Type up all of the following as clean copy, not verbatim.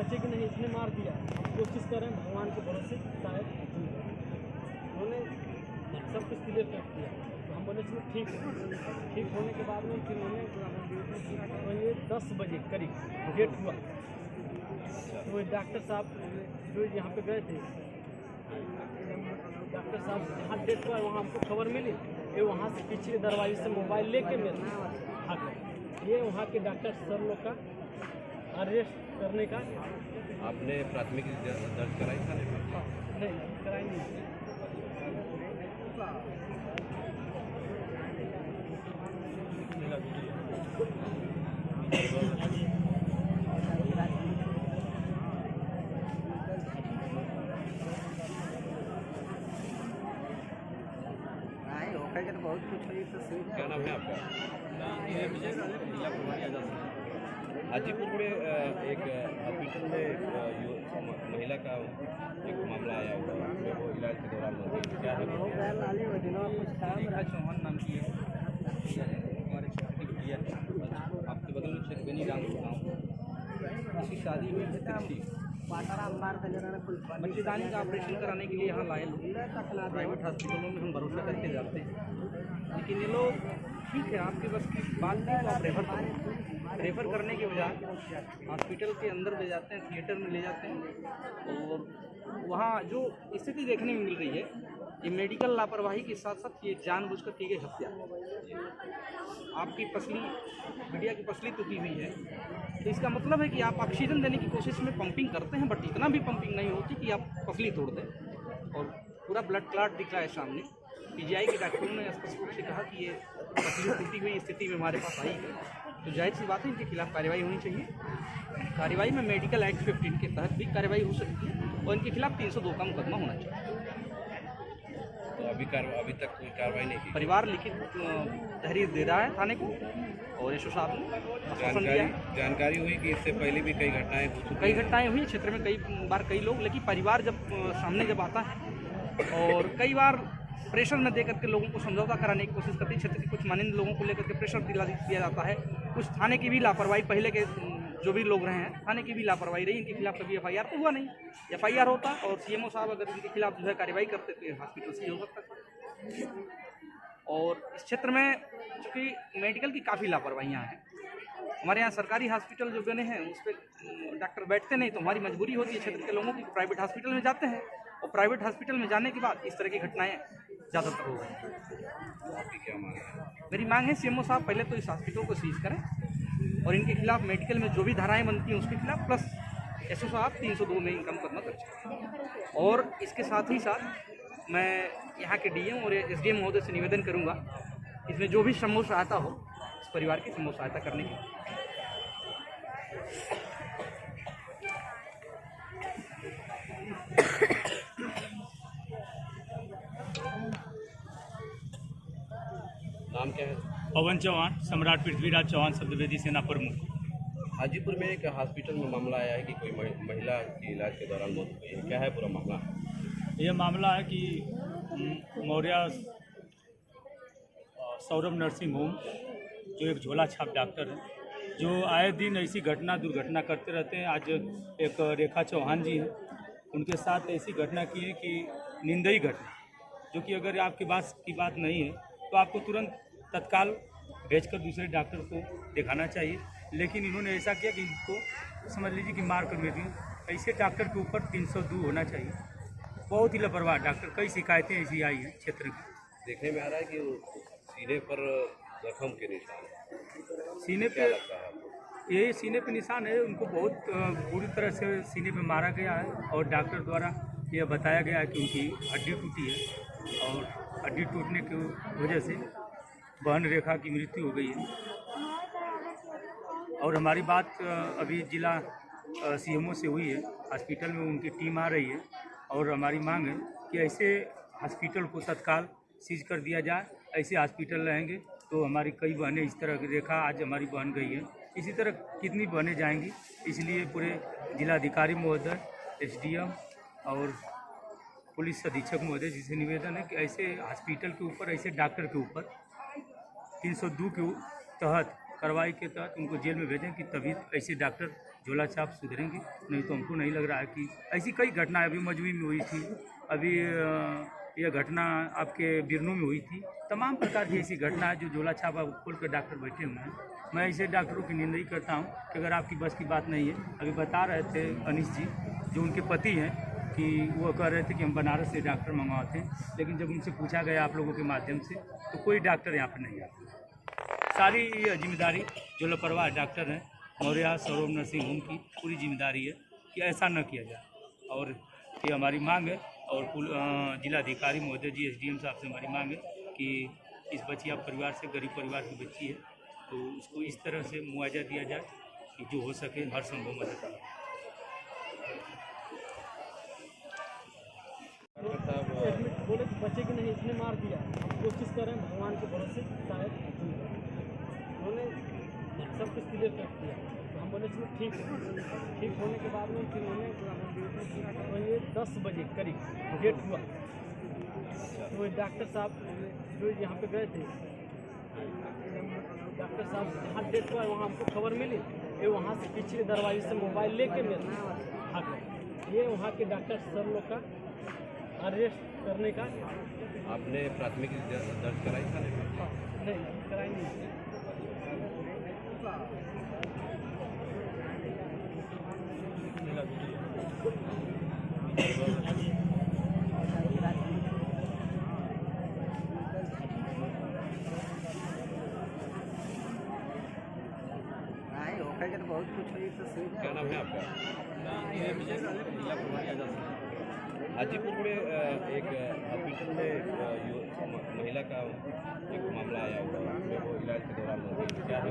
सोचे कि नहीं इसने मार दिया, कोशिश करें भगवान के भरोसे शायद उन्होंने सब कुछ क्लियर कर दिया। तो हम बोले चलो ठीक है। ठीक होने के बाद में फिर उन्होंने ये 10 बजे करीब डेट हुआ। तो डॉक्टर साहब जो यहाँ पे गए थे, डॉक्टर साहब जहाँ डेट हुआ वहाँ हमको खबर मिली कि वहाँ से पिछले दरवाजे से मोबाइल लेके मेरे भाग ये वहाँ के डॉक्टर सर लोग का अरेस्ट करने का। आपने प्राथमिक दर्ज कराई थाने में? नहीं कराई नहीं। बहुत कुछ है तो क्या नाम है आपका? हाजीपुर में एक हॉस्पिटल में महिला का एक मामला आया हुआ है, वो इलाज के दौरान मर गई। क्या है? रेखा चौहान नाम की है, आपके बगल में शेखबेनी गाँव किसी शादी में थी, बच्चेदानी का ऑपरेशन कराने के लिए यहाँ लाए लोग। प्राइवेट हॉस्पिटलों में हम भरोसा करके जाते हैं, लेकिन ये लोग ठीक है आपके बस की बात नहीं तो आप रेफ़र करें। रेफ़र करने के बजाय हॉस्पिटल के अंदर ले जाते हैं, थिएटर में ले जाते हैं, और वहाँ जो स्थिति देखने में मिल रही है, ये मेडिकल लापरवाही के साथ साथ ये जानबूझकर की गई हत्या। आपकी पसली, मीडिया की पसली टूटी हुई है, तो इसका मतलब है कि आप ऑक्सीजन देने की कोशिश में पंपिंग करते हैं, बट इतना भी पंपिंग नहीं होती कि आप पसली तोड़ दें। और पूरा ब्लड क्लॉट दिख रहा है सामने। पीजीआई के डॉक्टरों ने स्पष्ट रूप से कहा कि ये पसली टूटी हुई स्थिति में हमारे पास आई है, तो जाहिर सी बात है इनके खिलाफ कार्रवाई होनी चाहिए। कार्रवाई में मेडिकल एक्ट 15 के तहत भी कार्रवाई हो सकती है, और इनके खिलाफ 302 का मुकदमा होना चाहिए। तो अभी तक कोई कार्रवाई नहीं की? परिवार लिखित तहरीर दे रहा है थाने को, और एसओ साहब ने आश्वासन दिया है। जानकारी हुई कि इससे पहले भी कई घटनाएं हो चुकी हैं। कई घटनाएं हुई क्षेत्र में, कई बार कई लोग, लेकिन परिवार जब सामने जब आता है और कई बार प्रेशर न दे करके लोगों को समझौता कराने की कोशिश करती है, क्षेत्र के कुछ माननीय लोगों को लेकर के प्रेशर दिया जाता है। कुछ थाने की भी लापरवाही, पहले के जो भी लोग रहे हैं थाने की भी लापरवाही रही, इनके खिलाफ कभी एफआईआर तो हुआ नहीं। एफआईआर होता और सीएमओ साहब अगर इनके खिलाफ जो है कार्रवाई करते तो हॉस्पिटल से हो सकता था। और इस क्षेत्र में चूँकि मेडिकल की काफ़ी लापरवाहियाँ हैं, हमारे यहाँ सरकारी हॉस्पिटल जो बने हैं उस पर डॉक्टर बैठते नहीं, तो हमारी मजबूरी होती है क्षेत्र के लोगों की प्राइवेट हॉस्पिटल में जाते हैं, और प्राइवेट हॉस्पिटल में जाने के बाद इस तरह की घटनाएँ ज़्यादातर हो रही हैं। क्या मांग है? मेरी मांग है सीएमओ साहब पहले तो इस हॉस्पिटल को सीज करें, और इनके खिलाफ मेडिकल में जो भी धाराएं बनती हैं उसके खिलाफ, प्लस एसओ साहब 302 में इनका मुकदमा दर्ज करें। और इसके साथ ही साथ मैं यहाँ के डीएम और एसडीएम महोदय से निवेदन करूँगा, इसमें जो भी संभव सहायता हो इस परिवार की संभव सहायता करने की। नाम क्या है? पवन चौहान, सम्राट पृथ्वीराज चौहान शब्दवेदी सेना प्रमुख। हाजीपुर में एक हॉस्पिटल में मामला आया है कि कोई महिला की इलाज के दौरान मौत हुई है। क्या है पूरा मामला? यह मामला है कि मौर्या सौरभ नर्सिंग होम, जो एक झोला छाप डॉक्टर है, जो आए दिन ऐसी घटना दुर्घटना करते रहते हैं। आज एक रेखा चौहान जी हैं, उनके साथ ऐसी घटना की है कि निंदनीय घटना, जो कि अगर आपके पास की बात नहीं है तो आपको तुरंत तत्काल भेजकर दूसरे डॉक्टर को दिखाना चाहिए। लेकिन इन्होंने ऐसा किया कि इनको समझ लीजिए कि मार कर दे दी। ऐसे डॉक्टर के ऊपर 302 होना चाहिए। बहुत ही लापरवाह डॉक्टर, कई शिकायतें ऐसी आई हैं क्षेत्र की। देखने में आ रहा है कि सीने पर जख्म के निशान है। सीने क्या पे लगता है आपको? ये सीने पे निशान है, उनको बहुत बुरी तरह से सीने पे मारा गया है, और डॉक्टर द्वारा यह बताया गया है कि उनकी हड्डी टूटी है, और हड्डी टूटने की वजह से बहन रेखा की मृत्यु हो गई है। और हमारी बात अभी जिला सीएमओ से हुई है, हॉस्पिटल में उनकी टीम आ रही है, और हमारी मांग है कि ऐसे हॉस्पिटल को तत्काल सीज कर दिया जाए। ऐसे हॉस्पिटल रहेंगे तो हमारी कई बहनें, इस तरह की रेखा आज हमारी बहन गई है, इसी तरह कितनी बहनें जाएंगी। इसलिए पूरे जिलाधिकारी महोदय, एसडीएम और पुलिस अधीक्षक महोदय जी से निवेदन है कि ऐसे हॉस्पिटल के ऊपर, ऐसे डॉक्टर के ऊपर 302 के तहत कार्रवाई के तहत उनको जेल में भेजें, कि तभी ऐसे डॉक्टर झोला छाप सुधरेंगे। नहीं तो हमको नहीं लग रहा है कि ऐसी कई घटनाएं अभी मजवी में हुई थी, अभी यह घटना आपके बिरनू में हुई थी। तमाम प्रकार की ऐसी घटना है जो झोला छाप खोल कर डॉक्टर बैठे हुए हैं। मैं ऐसे डॉक्टरों की निंदा ही करता हूँ कि अगर आपकी बस की बात नहीं है। अभी बता रहे थे अनिश जी जो उनके पति हैं कि वो कह रहे थे कि हम बनारस से डॉक्टर मंगवाते हैं, लेकिन जब उनसे पूछा गया आप लोगों के माध्यम से तो कोई डॉक्टर यहाँ पर नहीं आता। सारी ये जिम्मेदारी जो लापरवाह डॉक्टर हैं मौर्या सौरभ नर्सिंग होम की पूरी जिम्मेदारी है कि ऐसा न किया जाए। और ये हमारी मांग है और जिलाधिकारी महोदय जी SDM साहब से हमारी मांग है कि इस बचिया परिवार से, गरीब परिवार की बच्ची है, तो उसको इस तरह से मुआवजा दिया जाए कि जो हो सके हर संभव मदद करें। एडमिट बोले कि बच्चे की नहीं, इसने मार दिया। हम कोशिश कर रहे हैं भगवान के भरोसे शायद उन्होंने सब कुछ क्लियर कर दिया। तो हम बोले चलो ठीक है। ठीक होने के बाद में फिर उन्होंने 10 बजे करीब डेट हुआ। तो डॉक्टर साहब जो यहाँ पे गए थे, डॉक्टर साहब जहाँ डेट हुआ वहाँ हमको खबर मिली। ये वहाँ से पिछले दरवाजे से मोबाइल लेके मेरे भाग गए। ये वहाँ के डॉक्टर सर लोग का अरेस्ट करने का। आपने प्राथमिक दर्ज कराई थाने में? नहीं कराई नहीं। क्या नाम है आपका? हाजीपुर में एक हॉस्पिटल में महिला का एक मामला आया हुआ है, वो इलाज के दौरान क्या है?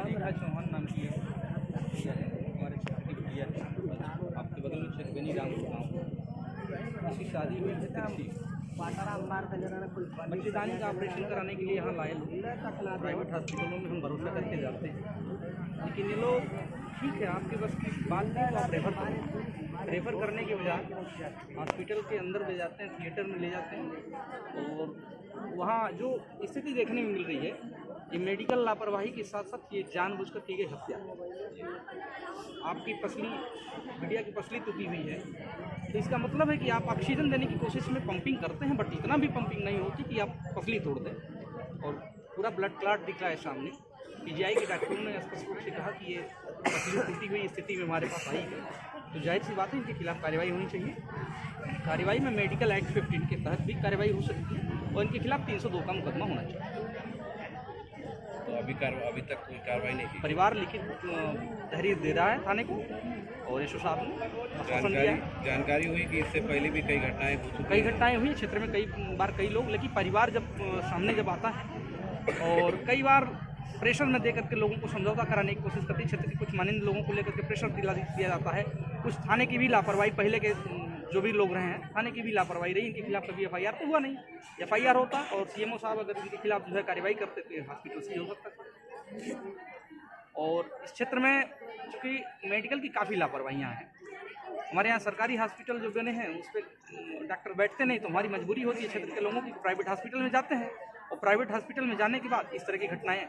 रेखा चौहान नाम की है, हमारे क्षेत्र की बिटिया है। आपके बगल में क्षेत्रगनी गाँव गाँव इसकी शादी हुई थी। बच्चेदानी का ऑपरेशन कराने के लिए यहाँ लाए लोग। प्राइवेट हॉस्पिटलों में हम भरोसा करके जाते हैं, लेकिन ये लोग ठीक है आपके बस की बात नहीं तो आप रेफ़र करें। रेफ़र करने के बजाय हॉस्पिटल के अंदर ले जाते हैं, थिएटर में ले जाते हैं और वहाँ जो स्थिति देखने में मिल रही है ये मेडिकल लापरवाही के साथ साथ ये जानबूझकर की गई हत्या। आपकी पसली, बिटिया की पसली टूटी हुई है, तो इसका मतलब है कि आप ऑक्सीजन देने की कोशिश में पंपिंग करते हैं, बट इतना भी पंपिंग नहीं होती कि आप पसली तोड़ दें। और पूरा ब्लड क्लॉट दिख रहा है सामने। PGI के डॉक्टरों ने स्पष्ट रूप से कहा कि ये पसली टूटी हुई स्थिति में हमारे पास आई है, तो जाहिर सी बात है इनके खिलाफ कार्रवाई होनी चाहिए। कार्रवाई में मेडिकल एक्ट 15 के तहत भी कार्रवाई हो सकती है और इनके खिलाफ 302 का मुकदमा होना चाहिए। तो अभी तक कोई कार्रवाई नहीं की? परिवार लिखित तहरीर दे रहा है थाने को और एसओ साहब ने आश्वासन दिया। जानकारी हुई कि इससे पहले भी कई घटनाएं हो चुकी? कई घटनाएं हुई क्षेत्र में, कई बार कई लोग, लेकिन परिवार जब सामने जब आता है और कई बार प्रेशर में दे करके लोगों को समझौता कराने की कोशिश करती है, क्षेत्र के कुछ माननीय लोगों को लेकर के प्रेशर दिया जाता है। कुछ थाने की भी लापरवाही, पहले के जो भी लोग रहे हैं थाने की भी लापरवाही रही। इनके खिलाफ कभी FIR तो हुआ नहीं। FIR होता और CMO साहब अगर इनके खिलाफ जो है कार्रवाई करते तो हॉस्पिटल से हो सकता था। और इस क्षेत्र में चूँकि मेडिकल की काफ़ी लापरवाहियाँ हैं, हमारे यहाँ सरकारी हॉस्पिटल जो बने हैं उस पर डॉक्टर बैठते नहीं, तो हमारी मजबूरी होती है क्षेत्र के लोगों की प्राइवेट हॉस्पिटल में जाते हैं और प्राइवेट हॉस्पिटल में जाने के बाद इस तरह की घटनाएँ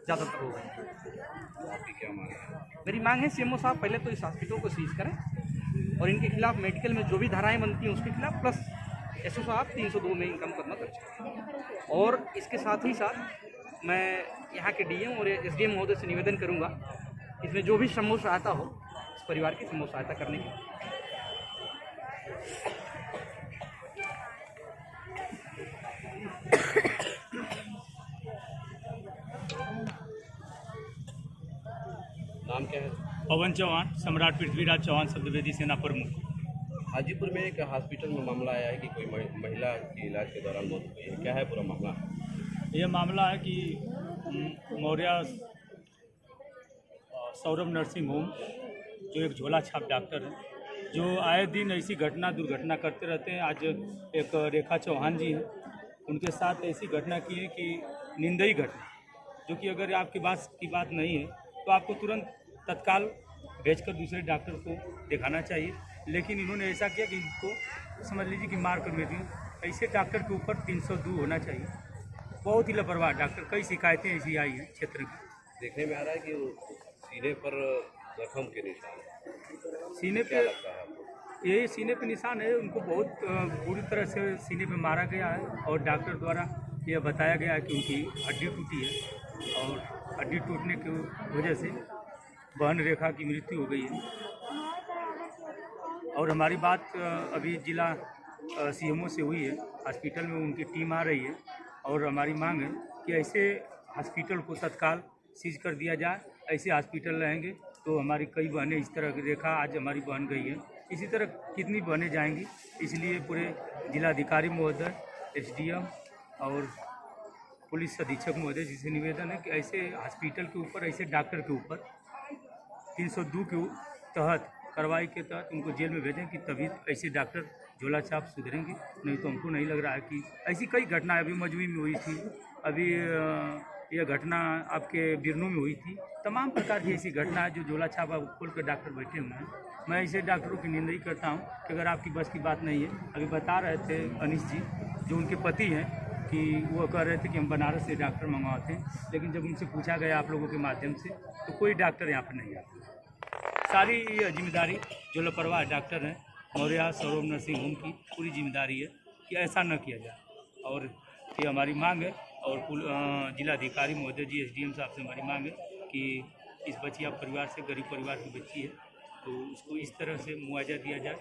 ज़्यादातर हो रही हैं। आपकी क्या मांग है? मेरी मांग है CMO साहब पहले तो इस हॉस्पिटल को सीज करें और इनके खिलाफ मेडिकल में जो भी धाराएं बनती हैं उसके खिलाफ, प्लस SO साहब 302 में इनका मुकदमा दर्ज करें। और इसके साथ ही साथ मैं यहाँ के DM और SDM महोदय से निवेदन करूँगा इसमें जो भी संभव सहायता हो इस परिवार की संभव सहायता करने की। नाम क्या है? पवन चौहान, सम्राट पृथ्वीराज चौहान शब्दवेदी सेना प्रमुख। हाजीपुर में एक हॉस्पिटल में मामला आया है कि कोई महिला की इलाज के दौरान मौत हुई है, क्या है पूरा मामला? ये मामला है कि मौर्या सौरभ नर्सिंग होम जो एक झोला छाप डॉक्टर है, जो आए दिन ऐसी घटना दुर्घटना करते रहते हैं। आज एक रेखा चौहान जी हैं, उनके साथ ऐसी घटना की है कि निंदनीय घटना, जो कि अगर आपकी बात नहीं है तो आपको तुरंत तत्काल भेजकर दूसरे डॉक्टर को दिखाना चाहिए। लेकिन इन्होंने ऐसा किया कि इनको समझ लीजिए कि मार कर दे। ऐसे डॉक्टर के ऊपर 302 होना चाहिए। बहुत ही लापरवाह डॉक्टर, कई शिकायतें ऐसी आई हैं क्षेत्र की। देखने में आ रहा है कि सीने पर जख्म के निशान सीने क्या पे लगता है आपको? यही सीने पे निशान है, उनको बहुत बुरी तरह से सीने पे मारा गया है और डॉक्टर द्वारा यह बताया गया है कि उनकी हड्डी टूटी है और हड्डी टूटने की वजह से बहन रेखा की मृत्यु हो गई है। और हमारी बात अभी जिला सीएमओ से हुई है, हॉस्पिटल में उनकी टीम आ रही है और हमारी मांग है कि ऐसे हॉस्पिटल को तत्काल सीज कर दिया जाए। ऐसे हॉस्पिटल रहेंगे तो हमारी कई बहनें इस तरह की रेखा आज हमारी बहन गई है, इसी तरह कितनी बहनें जाएंगी। इसलिए पूरे जिलाधिकारी महोदय, एसडीएम और पुलिस अधीक्षक महोदय जी से निवेदन है कि ऐसे हॉस्पिटल के ऊपर, ऐसे डॉक्टर के ऊपर 302 के तहत कार्रवाई के तहत उनको जेल में भेजें कि तभी ऐसे डॉक्टर झोला छाप सुधरेंगे। नहीं तो हमको नहीं लग रहा है कि ऐसी कई घटनाएं अभी मजवी में हुई थी, अभी यह घटना आपके बिरनू में हुई थी। तमाम प्रकार की ऐसी घटना है जो झोला छाप अब खोल कर डॉक्टर बैठे हुए हैं। मैं ऐसे डॉक्टरों की निंदा ही करता हूँ कि अगर आपकी बस की बात नहीं है। अभी बता रहे थे अनिश जी जो उनके पति हैं कि वो कह रहे थे कि हम बनारस से डॉक्टर मंगवाते हैं, लेकिन जब उनसे पूछा गया आप लोगों के माध्यम से तो कोई डॉक्टर यहाँ पर नहीं आता। सारी ये जिम्मेदारी जो लापरवाह डॉक्टर हैं मौर्या सौरभ नरसिंह होम की पूरी जिम्मेदारी है कि ऐसा न किया जाए। और ये हमारी मांग है और जिलाधिकारी महोदय जी, एसडीएम साहब से हमारी मांग है कि इस बचिया परिवार से, गरीब परिवार की बच्ची है, तो उसको इस तरह से मुआवजा दिया जाए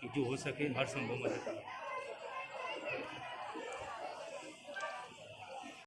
कि जो हो सके हर संभव मदद करें।